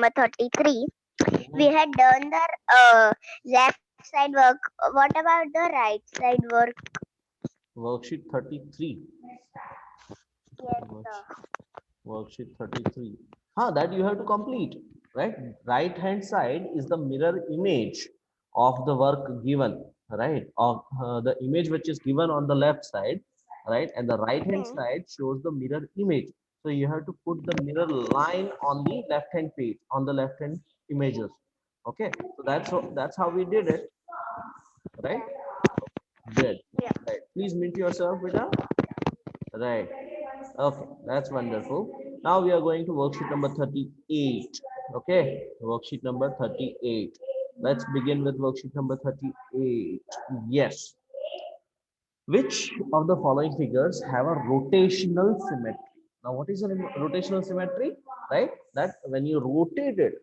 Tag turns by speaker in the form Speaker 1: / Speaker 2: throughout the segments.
Speaker 1: number 33. We had done the left side work. What about the right side work?
Speaker 2: Worksheet 33.
Speaker 1: Yes,
Speaker 2: Works-
Speaker 1: sir.
Speaker 2: Worksheet 33. That you have to complete, right? Right hand side is the mirror image of the work given, right? Of the image which is given on the left side, right? And the right hand
Speaker 1: Hmm.
Speaker 2: side shows the mirror image. So you have to put the mirror line on the left hand page, on the left hand images. Okay, so that's how we did it, right?
Speaker 1: Yeah.
Speaker 2: Good.
Speaker 1: Yeah.
Speaker 2: Right. Please mute yourself, Vita. Right. Okay, that's wonderful. Now we are going to worksheet number 38. Okay, worksheet number 38. Let's begin with worksheet number 38. Yes. Which of the following figures have a rotational symmetry? Now, what is a rotational symmetry? Right? That when you rotate it,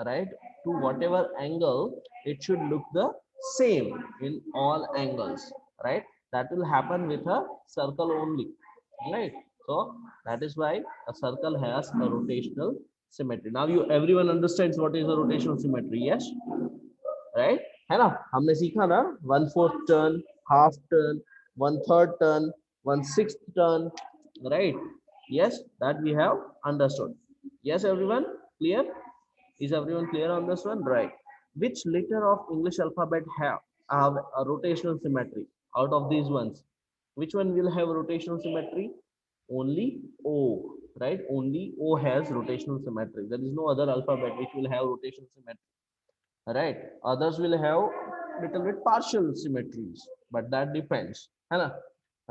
Speaker 2: right, to whatever angle, it should look the same in all angles, right? That will happen with a circle only, right? So that is why a circle has a rotational symmetry. Now you everyone understands what is a rotational symmetry, yes? Right है ना हमने सीखा ना 1/4 turn half turn 1/3 turn 1/6 turn right yes that we have understood yes everyone clear is everyone clear on this one right which letter of English alphabet have a rotational symmetry out of these ones which one will have rotational symmetry only O right only O has rotational symmetry there is no other alphabet which will have rotational symmetry right others will have little bit partial symmetries but that depends है ना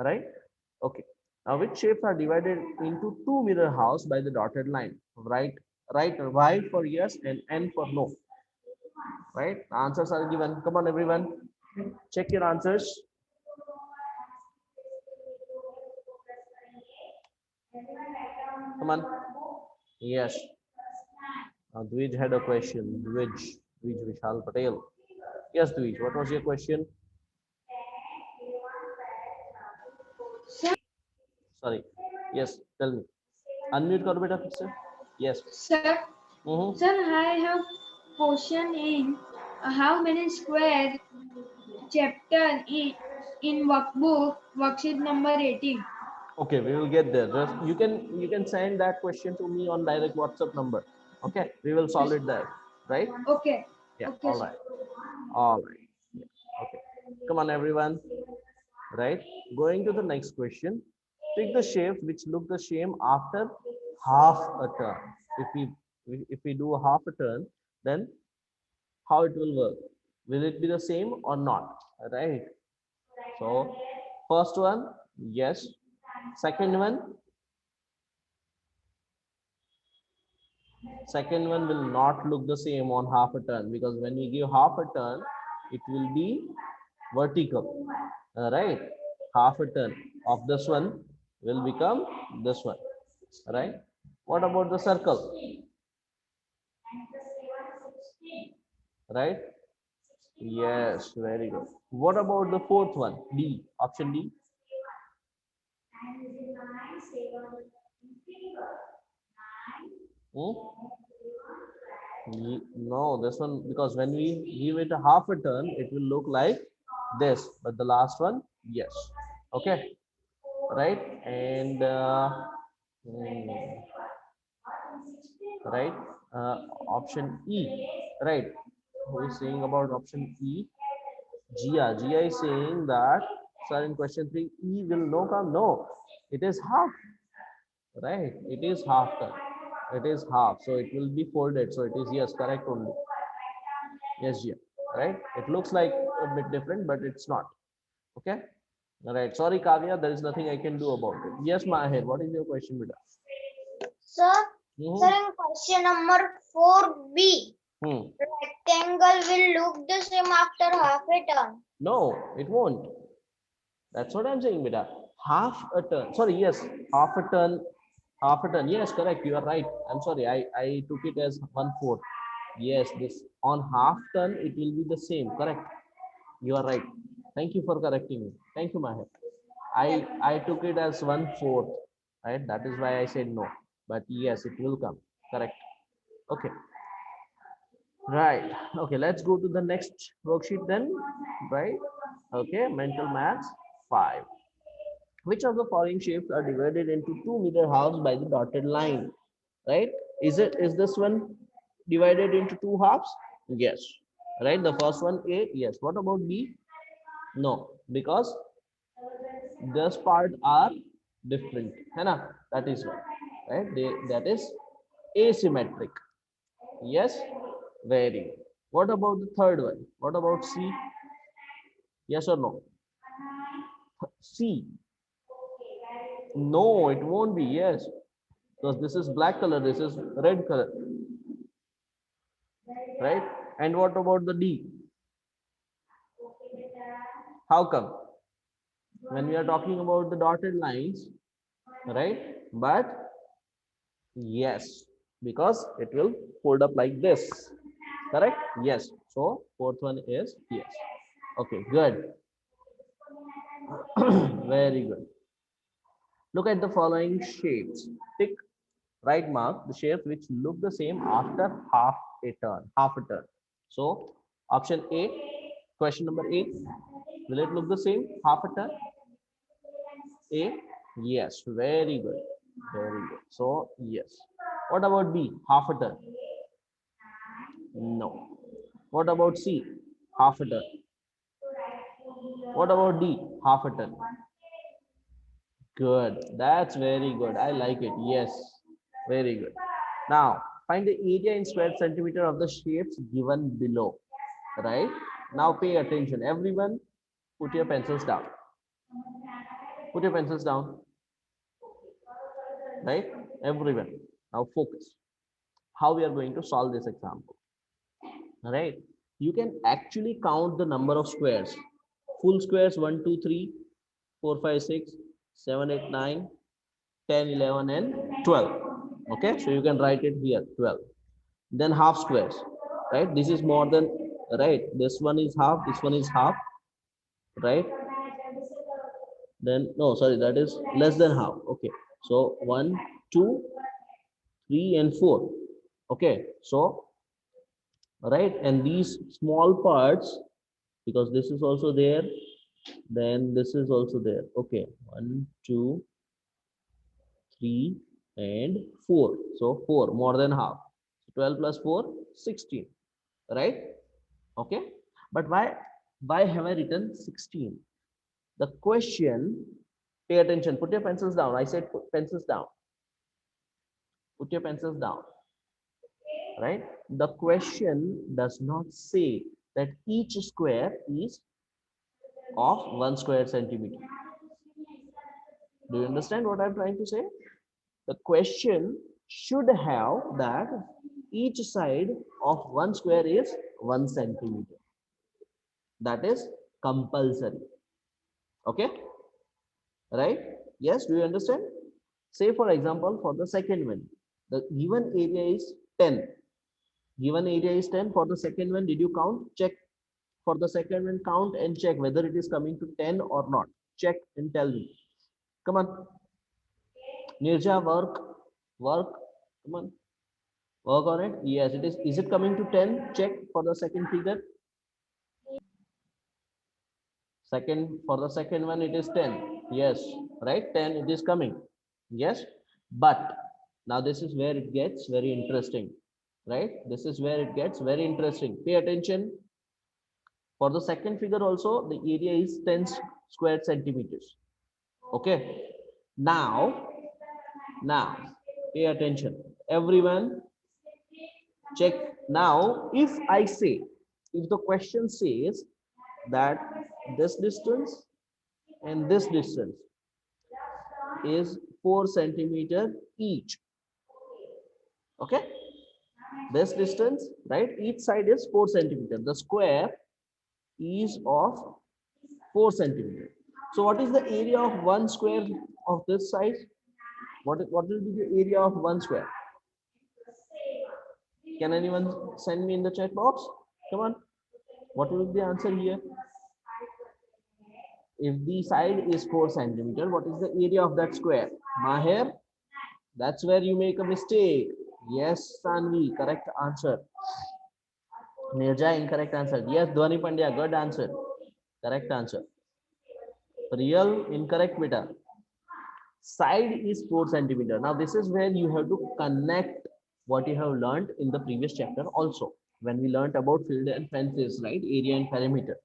Speaker 2: right okay now which shapes are divided into two mirror house by the dotted line right y for yes and n for no right the answers are given come on everyone check your answers come on yes Dvij had a question Dvij Vishal Patel yes Dvij what was your question sorry yes tell me unmute karo beta fir se yes
Speaker 3: Sir,
Speaker 2: mm-hmm.
Speaker 3: sir, I have question in how many square chapter in workbook worksheet number 18.
Speaker 2: Okay, we will get there. Just you can send that question to me on direct WhatsApp number. Okay, we will solve it there. Right?
Speaker 3: Okay,
Speaker 2: Yeah.
Speaker 3: okay,
Speaker 2: All
Speaker 3: sir.
Speaker 2: right. All right. Yeah. Okay. Come on, everyone. Right. Going to the next question. Pick the shapes which look the same after half a turn. If we do a half a turn, then how it will work? Will it be the same or not? Right. So first one, yes. Second one will not look the same on half a turn because when we give half a turn, it will be vertical, right? Half a turn of this one will become this one, right? What about the circle, right? Yes, very good. What about the fourth one? D, option D. Hmm? No, this one because when we give it a half a turn, it will look like this. But the last one, yes. Okay, right? And mm, right, option E, right? Who is saying about option E? Gia. Gia is saying that, sir, in question 3, E will no come. No, it is half, right? It is half turn. It is half, so it will be folded. So it is yes, correct only. Yes, Gia, right? It looks like a bit different, but it's not. Okay. All right. Sorry, Kavya, there is nothing I can do about it. Yes, Mahir, what is your question, Bida?
Speaker 1: Sir, sir,
Speaker 2: Mm-hmm.
Speaker 1: in question number 4B,
Speaker 2: Hmm.
Speaker 1: rectangle will look the same after half a turn.
Speaker 2: No, it won't. That's what I'm saying, Bida. Half a turn. Sorry, yes, half a turn. Half a turn. Yes, correct. You are right. I'm sorry. I took it as 1/4. Yes, this on half turn it will be the same. Correct. You are right. Thank you for correcting me. Thank you, Mahir. I took it as 1/4. Right. That is why I said no. But yes, it will come. Correct. Okay. Right. Okay, let's go to the next worksheet then. Right. Okay, mental maths 5. Which of the following shapes are divided into 2 meter halves by the dotted line? Right? Is this one divided into two halves? Yes. Right. The first one A. Yes. What about B? No, because this part are different. है ना? That is why. Right? That is asymmetric. Yes. Very good. What about the third one? What about C? Yes or no? C. No, it won't be. Yes. Because this is black color, this is red color, right? And what about the D? How come? When we are talking about the dotted lines, right? But yes, because it will fold up like this, correct? Yes. So fourth one is yes. Okay, good. Very good. Look at the following shapes. Tick right mark the shapes which look the same after half a turn. So option A, question number 8, will it look the same half a turn? A, yes, very good, very good. So yes. What about B, half a turn? No. What about C, half a turn? What about D, half a turn? Good. That's very good. I like it. Yes. Very good. Now, find the area in square centimeter of the shapes given below. Right? Now, pay attention. Everyone, put your pencils down. Put your pencils down. Right? Everyone. Now, focus. How we are going to solve this example. Right? You can actually count the number of squares. Full squares 1, 2, 3, 4, 5, 6, 7, 8, 9, 10, 11, and 12. Okay, so you can write it here 12. Then half squares, right? This is more than, right? This one is half, this one is half, right? Then no, sorry, that is less than half. Okay, so 1, 2, 3, and 4. Okay, so right, and these small parts, because this is also there, then this is also there. Okay, 1, 2, 3, and 4. So 4 more than half. 12 plus 4, 16. Right? Okay. But why have I written 16? The question, pay attention, put your pencils down. I said put pencils down. Put your pencils down. Right? The question does not say that each square is of 1 square centimeter. Do you understand what I'm trying to say? The question should have that each side of 1 square is 1 centimeter. That is compulsory. Okay, right? Yes, do you understand? Say for example, for the second one, the given area is 10. Given area is 10. For the second one, did you count? Check. For the second one, count and check whether it is coming to 10 or not. Check and tell me. Come on. Nirja, work. Come on. Work on it. Yes, it is. Is it coming to 10? Check for the second figure. Second, for the second one, it is 10. Yes, right? 10, it is coming. Yes, but now this is where it gets very interesting, right? This is where it gets very interesting. Pay attention. For the second figure also, the area is 10 square centimeters. Okay. Now, now, pay attention. Everyone, check. Now, if the question says that this distance and this distance is 4 centimeter each. Okay, this distance, right, each side is 4 centimeter. The square is of 4 centimeter. So what is the area of one square of this size? What will be the area of one square? Can anyone send me in the chat box? Come on, what will be the answer here? If the side is 4 centimeter, what is the area of that square? Maher, that's where you make a mistake. Yes, Sanvi, correct answer. Nirja, incorrect answer. Yes, Dhwani Pandya, good answer. Correct answer. Real, incorrect, beta. Side is 4 centimeter. Now this is where you have to connect what you have learned in the previous chapter also. When we learned about field and fences, right? Area and perimeter.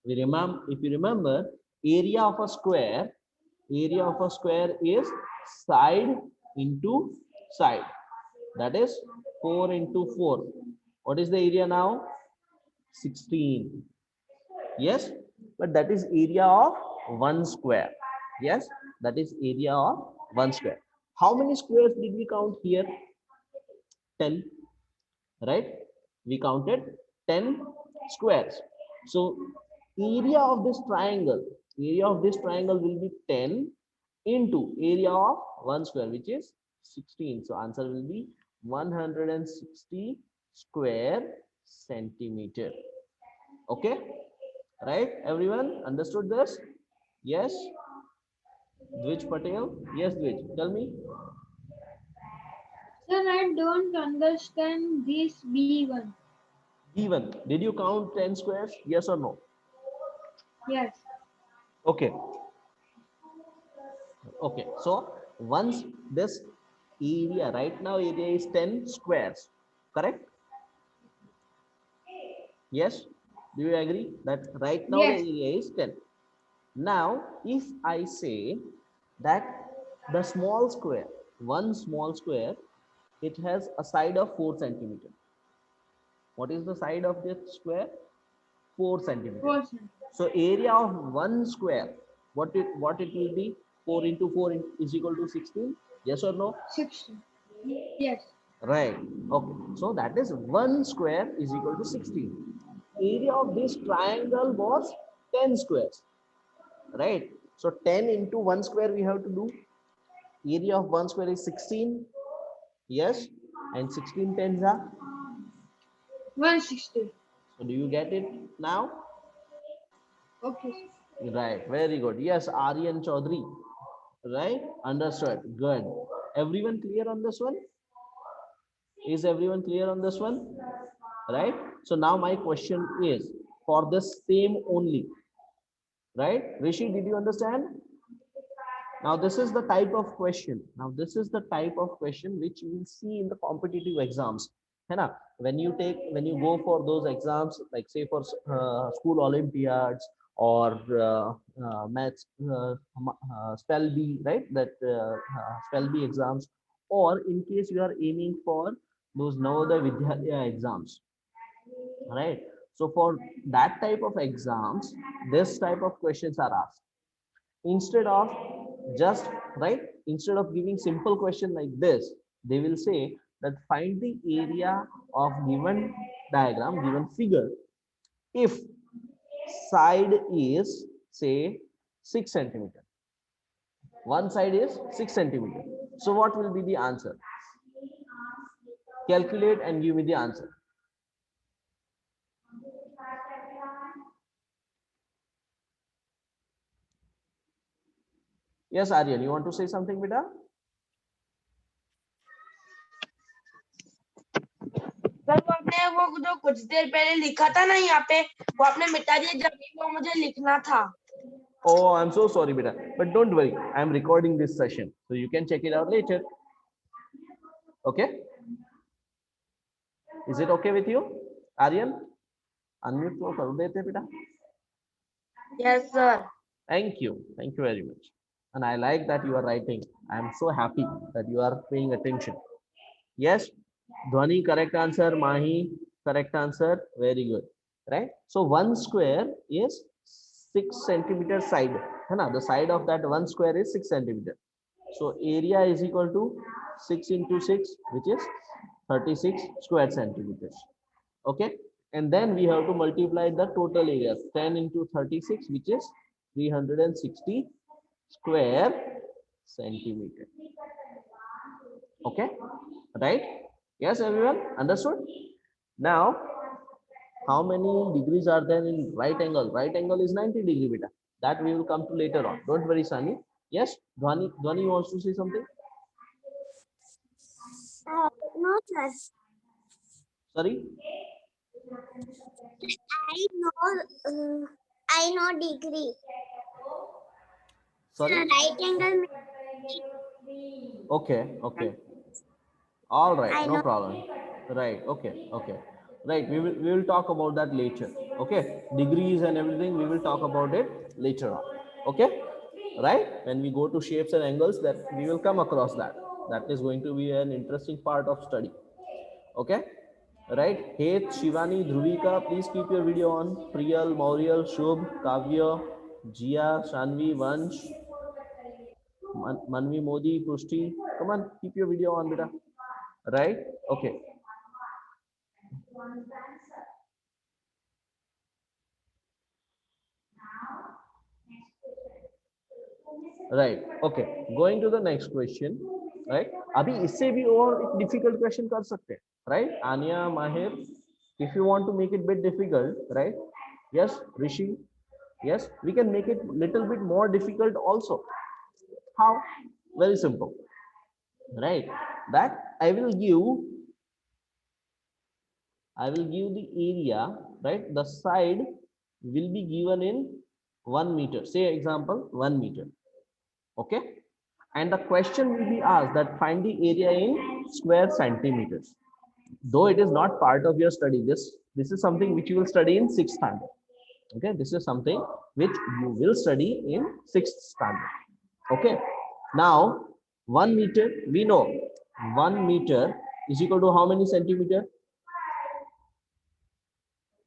Speaker 2: We remember, if you remember, area of a square is side into side. That is 4 into 4. What is the area now? 16. Yes, but that is area of one square. Yes, that is area of one square. How many squares did we count here? 10, right? We counted 10 squares. So area of this triangle will be 10 into area of one square, which is 16. So answer will be 160 square centimeter. Okay, right? Everyone understood this? Yes. Dwij Patel. Yes, Dwij, tell me.
Speaker 3: Sir, I don't understand this B1.
Speaker 2: Even did you count 10 squares? Yes or no?
Speaker 3: Yes.
Speaker 2: Okay. Okay, so once this area, right now area is 10 squares, correct? Yes, do you agree that right now the
Speaker 3: Yes.
Speaker 2: area is 10? Now if I say that the small square, one small square, it has a side of 4 centimeter. What is the side of this square? 4 centimeter.
Speaker 3: 4 cm.
Speaker 2: So area of one square, what it will be? 4 into 4 is equal to 16. Yes or no?
Speaker 3: 60. Yes.
Speaker 2: Right. Okay. So that is 1 square is equal to 16. Area of this triangle was 10 squares. Right. So 10 into 1 square we have to do. Area of 1 square is 16. Yes. And 16 tens are.
Speaker 3: 160.
Speaker 2: So do you get it now?
Speaker 3: Okay, sir.
Speaker 2: Right. Very good. Yes. Aryan Chaudhary. Right. Understood. Good. Everyone clear on this one? Is everyone clear on this one? Right. So now my question is for this same only. Right. Rishi, did you understand? Now this is the type of question. Now this is the type of question which you will see in the competitive exams. है ना? When you go for those exams, like say for school Olympiads or maths, spell B, right? That spell B exams, or in case you are aiming for those Navodaya Vidyalaya exams, right? So for that type of exams, this type of questions are asked. Instead of just, right, instead of giving simple question like this, they will say that find the area of given diagram, given figure, if side is say 6 centimeter, one side is 6 centimeter. So what will be the answer? Calculate and give me the answer. Yes, Aryan, you want to say something, beta?
Speaker 4: Sir वो आपने वो जो कुछ देर पहले लिखा था ना यहाँ पे, वो आपने मिटा दिया जबकि वो मुझे लिखना था.
Speaker 2: Oh, I'm so sorry, beta. But don't worry, I'm recording this session, so you can check it out later. Okay? Is it okay with you, Aryan? Unmute को कर देते बेटा.
Speaker 4: Yes, sir.
Speaker 2: Thank you. Thank you very much. And I like that you are writing. I am so happy that you are paying attention. Yes, Dhwani, correct answer. Mahi, correct answer. Very good. Right? So one square is 6 centimeter side. है ना? The side of that one square is 6 centimeter. So area is equal to 6 into 6, which is 36 square centimeters. Okay. And then we have to multiply the total area. 10 into 36, which is 360 square centimeter. Okay. Right? Yes, everyone understood? Now, how many degrees are there in right angle? Right angle is 90-degree, beta. That we will come to later on. Don't worry, Sani. Yes, Dhwani wants to say something.
Speaker 1: No, sir.
Speaker 2: Sorry.
Speaker 1: I know degree.
Speaker 2: Sorry.
Speaker 1: Right angle.
Speaker 2: Okay. Okay. All right,
Speaker 1: I
Speaker 2: no
Speaker 1: know.
Speaker 2: problem. Right, okay, okay. Right, we will talk about that later. Okay, degrees and everything we will talk about it later on. Okay, right? When we go to shapes and angles, that we will come across that. That is going to be an interesting part of study. Okay, right? Hey, Shivani, Dhruvika, please keep your video on. Priyal, Maurial, Shubh, Kavya, Jia, Shanvi, Vansh, Manvi, Modi, Pushti. Come on, keep your video on, beta. Right? Okay. Right. Okay. Going to the next question. Right. अभी इससे भी और एक difficult question कर सकते हैं. Right. Anya, Mahir, if you want to make it bit difficult, right? Yes, Rishi. Yes, we can make it little bit more difficult also. How? Very simple. Right. That I will give the area, right? The side will be given in 1 meter. Say example 1 meter. Okay, and the question will be asked that find the area in square centimeters. Though it is not part of your study, this is something which you will study in sixth standard. Okay, this is something which you will study in sixth standard. Okay, now 1 meter, we know 1 meter is equal to how many centimeter?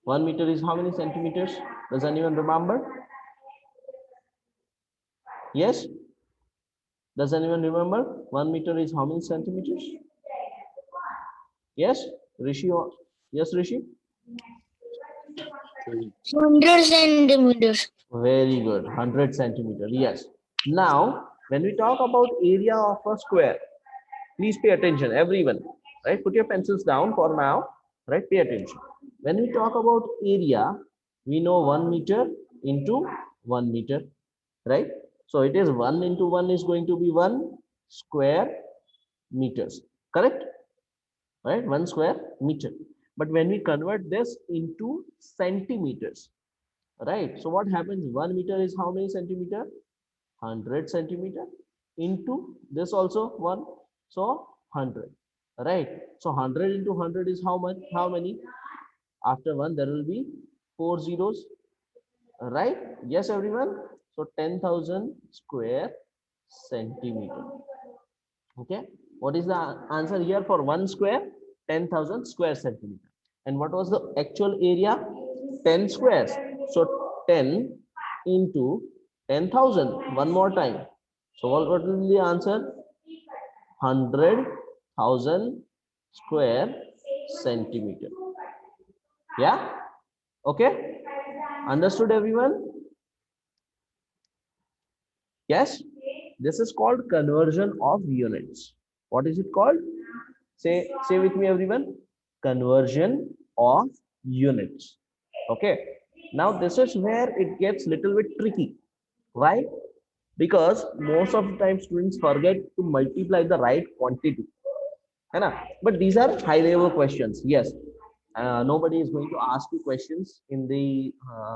Speaker 2: 1 meter is how many centimeters? Does anyone remember? Yes, does anyone remember 1 meter is how many centimeters? Yes, Rishi. Yes, Rishi.
Speaker 1: 100 centimeters.
Speaker 2: Very good. 100 centimeter. Yes. Now, when we talk about area of a square, please pay attention, everyone. Right? Put your pencils down for now. Right? Pay attention. When we talk about area, we know 1 meter into 1 meter. Right? So it is 1 into 1 is going to be 1 square meters. Correct? Right? 1 square meter. But when we convert this into centimeters, right? So what happens? 1 meter is how many centimeter? 100 centimeter into this also 1. So 100. Right? So 100 into 100 is how much? How many? After 1, there will be 4 zeros. Right? Yes, everyone. So 10,000 square centimeter. Okay, what is the answer here for 1 square? 10,000 square centimeter. And what was the actual area? 10 squares. So 10 into 10,000. One more time. So what will be the answer? 100,000 square centimeter. Yeah. Okay, understood everyone? Yes, this is called conversion of units. What is it called? Say with me, everyone. Conversion of units. Okay. Now this is where it gets little bit tricky. Why? Because most of the time students forget to multiply the right quantity. है ना? But these are high level questions. Yes. Nobody is going to ask you questions in the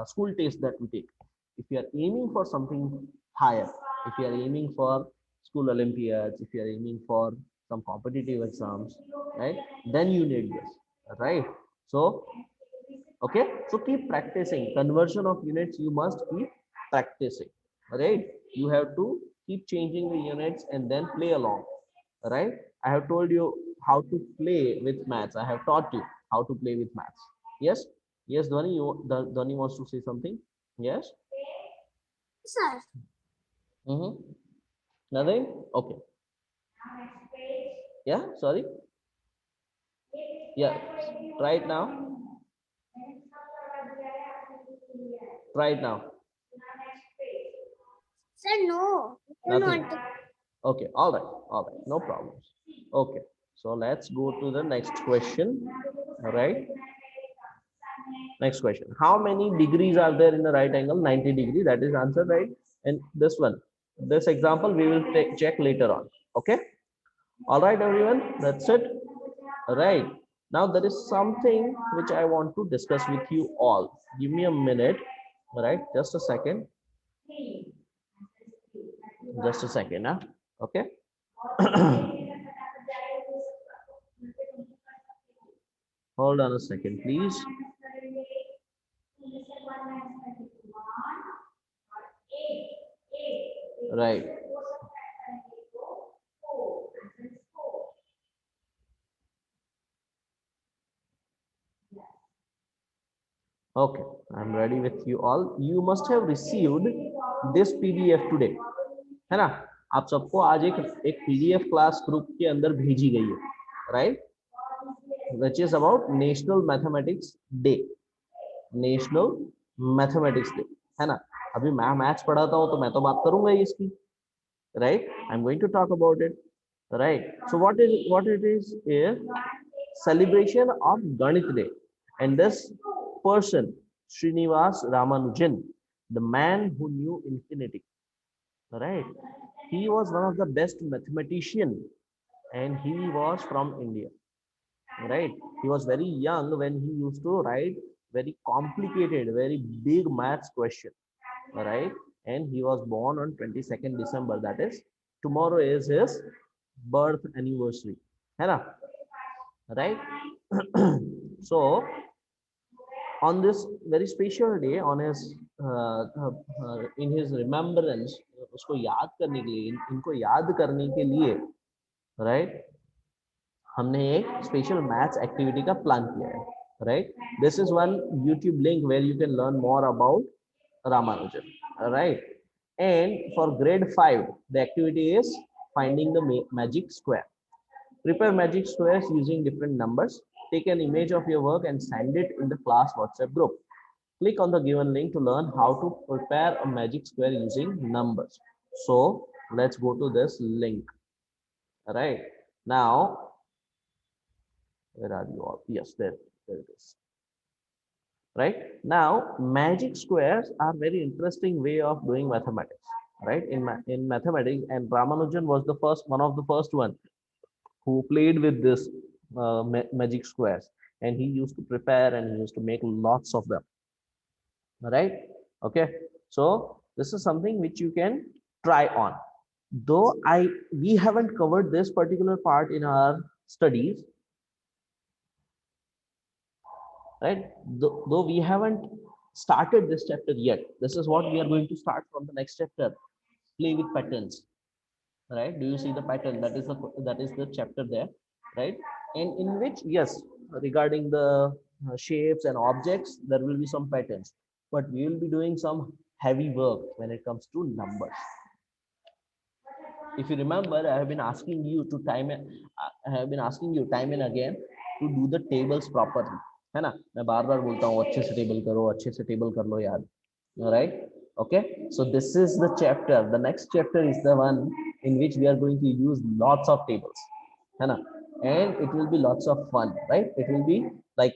Speaker 2: school test that we take. If you are aiming for something higher, if you are aiming for school Olympiads, if you are aiming for some competitive exams, right? Then you need this, right? So, okay. So keep practicing. Conversion of units, you must keep practicing, right? You have to keep changing the units and then play along, right? I have told you how to play with maths. I have taught you how to play with maths. Yes, yes, Dhwani, Dhwani wants to say something. Yes.
Speaker 1: Sir.
Speaker 2: Nothing. Okay. Yeah. Sorry. Yeah. Try it now. Try it now.
Speaker 1: Sir, no.
Speaker 2: Nothing.
Speaker 1: Not.
Speaker 2: Okay. All right. All right. No problems. Okay. So let's go to the next question. All right. Next question. How many degrees are there in the right angle? 90 degrees. That is answer, right? And this one, this example, we will check later on. Okay. All right, everyone. That's it. All right. Now there is something which I want to discuss with you all. Give me a minute. All right, just a second. Just a second, huh? Okay. Hold on a second, please. Right. Okay, I'm ready with you all. You must have received this PDF today, है ना? आप सबको आज एक PDF class group के अंदर भेजी गई है, right? Which is about National Mathematics Day. National mathematics day, है ना? अभी मैं मैथ्स पढ़ाता हूँ तो मैं तो बात करूंगा ही इसकी, right? I'm going to talk about it, right? So what it is celebration of Ganit Day, and this person, Srinivas Ramanujan, the man who knew infinity, right? He was one of the best mathematician, and he was from India, right? He was very young when he used to write very complicated, very big maths question, right? And he was born on 22nd December, that is tomorrow is his birth anniversary, है ना? Right? So on this very special day, on his in his remembrance, उसको याद करने के लिए, इनको याद करने के लिए, right? हमने एक स्पेशल मैथ्स एक्टिविटी का प्लान किया है, right? This is one YouTube link where you can learn more about Ramanujan, right? And for grade 5, the activity is finding the magic square. Prepare magic squares using different numbers. Take an image of your work and send it in the class WhatsApp group. Click on the given link to learn how to prepare a magic square using numbers. So let's go to this link. All right, now where are you all? Yes, there it is. Right? Now, magic squares are very interesting way of doing mathematics. Right? In mathematics, and Ramanujan was the first, one of the first one who played with this magic squares, and he used to prepare and he used to make lots of them. Right? Okay. So this is something which you can try on. Though we haven't covered this particular part in our studies, right? Though we haven't started this chapter yet, this is what we are going to start from the next chapter. Play with patterns, right? Do you see the pattern? That is the chapter there, right? And in which, yes, regarding the shapes and objects, there will be some patterns, but we will be doing some heavy work when it comes to numbers. If you remember, I have been asking you time and again to do the tables properly, है ना? मैं बार बार बोलता हूँ अच्छे से table करो, अच्छे से टेबल कर लो यार, right? Okay, so this is the chapter. The next chapter is the one in which we are going to use lots of tables, है ना? And it will be lots of fun, right? It will be like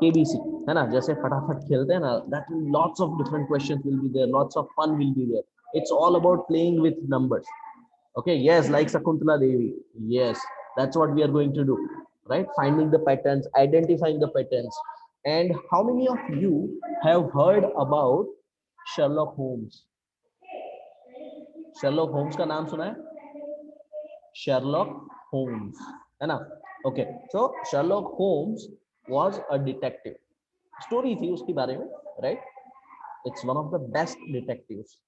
Speaker 2: KBC, है ना? जैसे फटाफट खेलते हैं ना, that will, lots of different questions will be there, lots of fun will be there. It's all about playing with numbers. Okay, yes, like Sakuntala Devi. Yes, that's what we are going to do, right? Finding the patterns, identifying the patterns. And how many of you have heard about Sherlock Holmes? Sherlock Holmes का नाम सुना है? Sherlock Holmes, है ना? Okay, so Sherlock Holmes was a detective. Story थी उसके बारे में, right? It's one of the best detectives,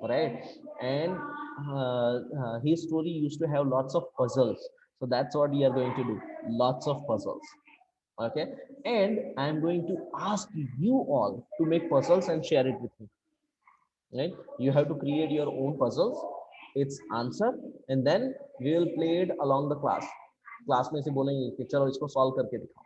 Speaker 2: right? And his story used to have lots of puzzles, so that's what we are going to do, lots of puzzles. Okay, and I'm going to ask you all to make puzzles and share it with me, right? You have to create your own puzzles, its answer, and then we will play it along the class में से बोलेंगे कि चलो इसको solve करके दिखाओ,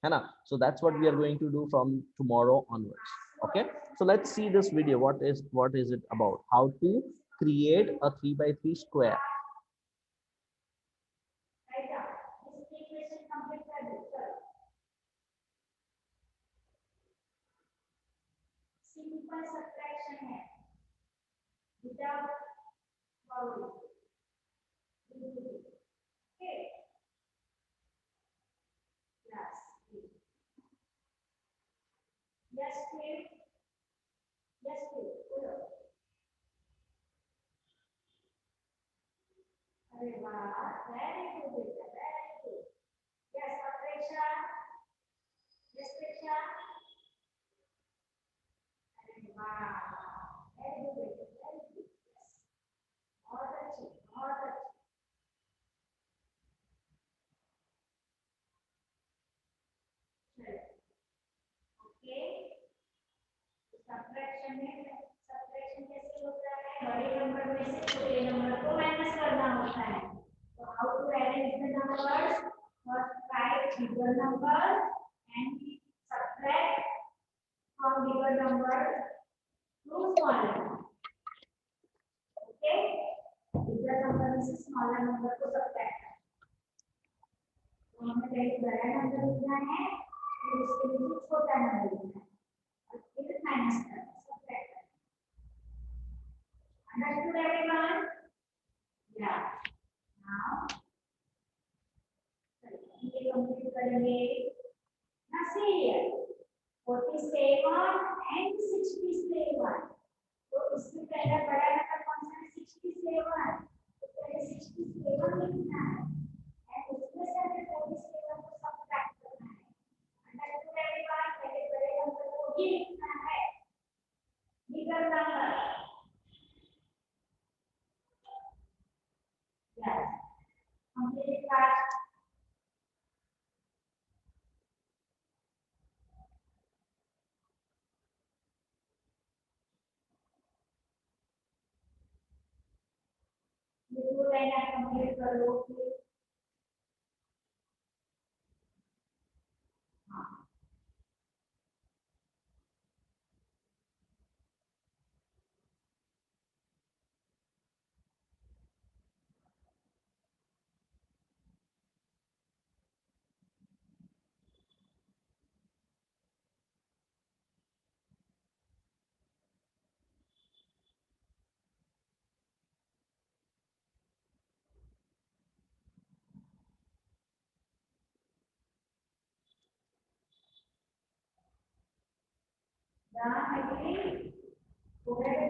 Speaker 2: है ना? So that's what we are going to do from tomorrow onwards. Okay, so let's see this video. What is it about? How to create a 3 by 3 square.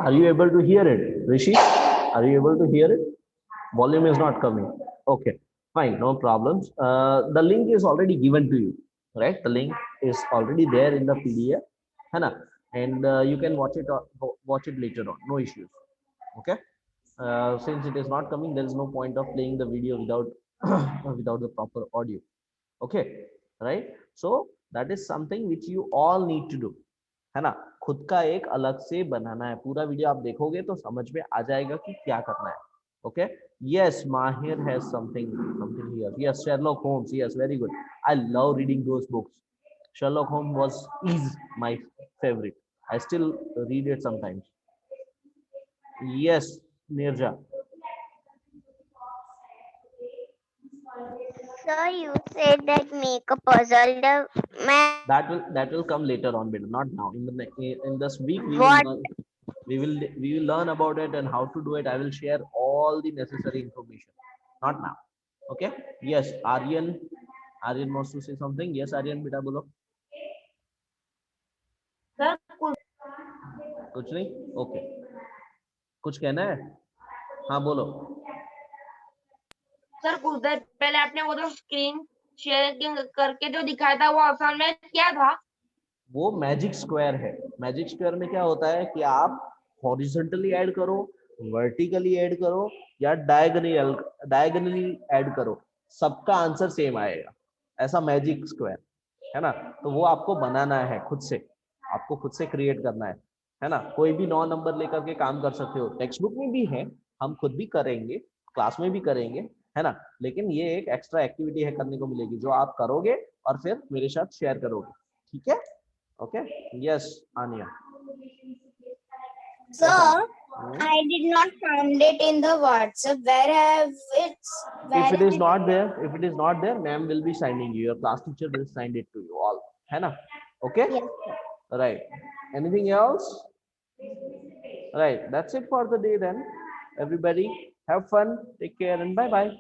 Speaker 2: Are you able to hear it, Rishi? Are you able to hear it? Volume is not coming. Okay, fine, no problems. The link is already given to you, right? The link is already there in the PDF, है ना? And you can watch it later on. No issues. Okay. Since it is not coming, there is no point of playing the video without without the proper audio. Okay, right? So that is something which you all need to do, है ना? खुद का एक अलग से बनाना है. पूरा video आप देखोगे तो समझ में आ जाएगा कि क्या करना है. Okay. Yes, Mahir has something here. Yes, Sherlock Holmes. Yes, very good. I love reading those books. Sherlock Holmes is my favorite. I still read it sometimes. Yes, Nirja.
Speaker 1: Sir, you said that make a puzzle. The man,
Speaker 2: That will come later on, but not now. In this week
Speaker 1: what?
Speaker 2: we will learn about it and how to do it. I will share all the necessary information. Not now. Okay. Yes, Aryan wants to say something. Yes, Aryan, beta bolo.
Speaker 4: Sir
Speaker 2: कुछ नहीं. Okay. कुछ कहना है? हाँ बोलो.
Speaker 4: Sir कुछ देर पहले आपने वो जो स्क्रीन शेयर करके जो दिखाया था वो असल में क्या था?
Speaker 2: वो मैजिक स्क्वायर है. मैजिक स्क्वायर में क्या होता है कि आप हॉरिजॉन्टली ऐड करो, वर्टिकली ऐड करो या डायगोनली ऐड करो, सबका आंसर सेम आएगा. ऐसा मैजिक स्क्वायर है ना. तो वो आपको बनाना है खुद से, आपको खुद से क्रिएट करना है ना. कोई भी 9 नंबर लेकर के काम कर सकते हो. टेक्स्ट बुक में भी है, हम खुद भी करेंगे, क्लास में भी करेंगे, है ना. लेकिन ये एक एक्स्ट्रा एक्टिविटी है करने को मिलेगी जो आप करोगे और फिर मेरे साथ शेयर करोगे. ठीक है. Okay. Yes, Anya.
Speaker 1: Sir, I did not find it in the WhatsApp. Where have it?
Speaker 2: If it is not there, ma'am will be sending you. Your class teacher will send it to you all. है ना? Okay.
Speaker 1: Yes.
Speaker 2: Right. Anything else? Right. That's it for the day then. Everybody have fun. Take care and bye bye.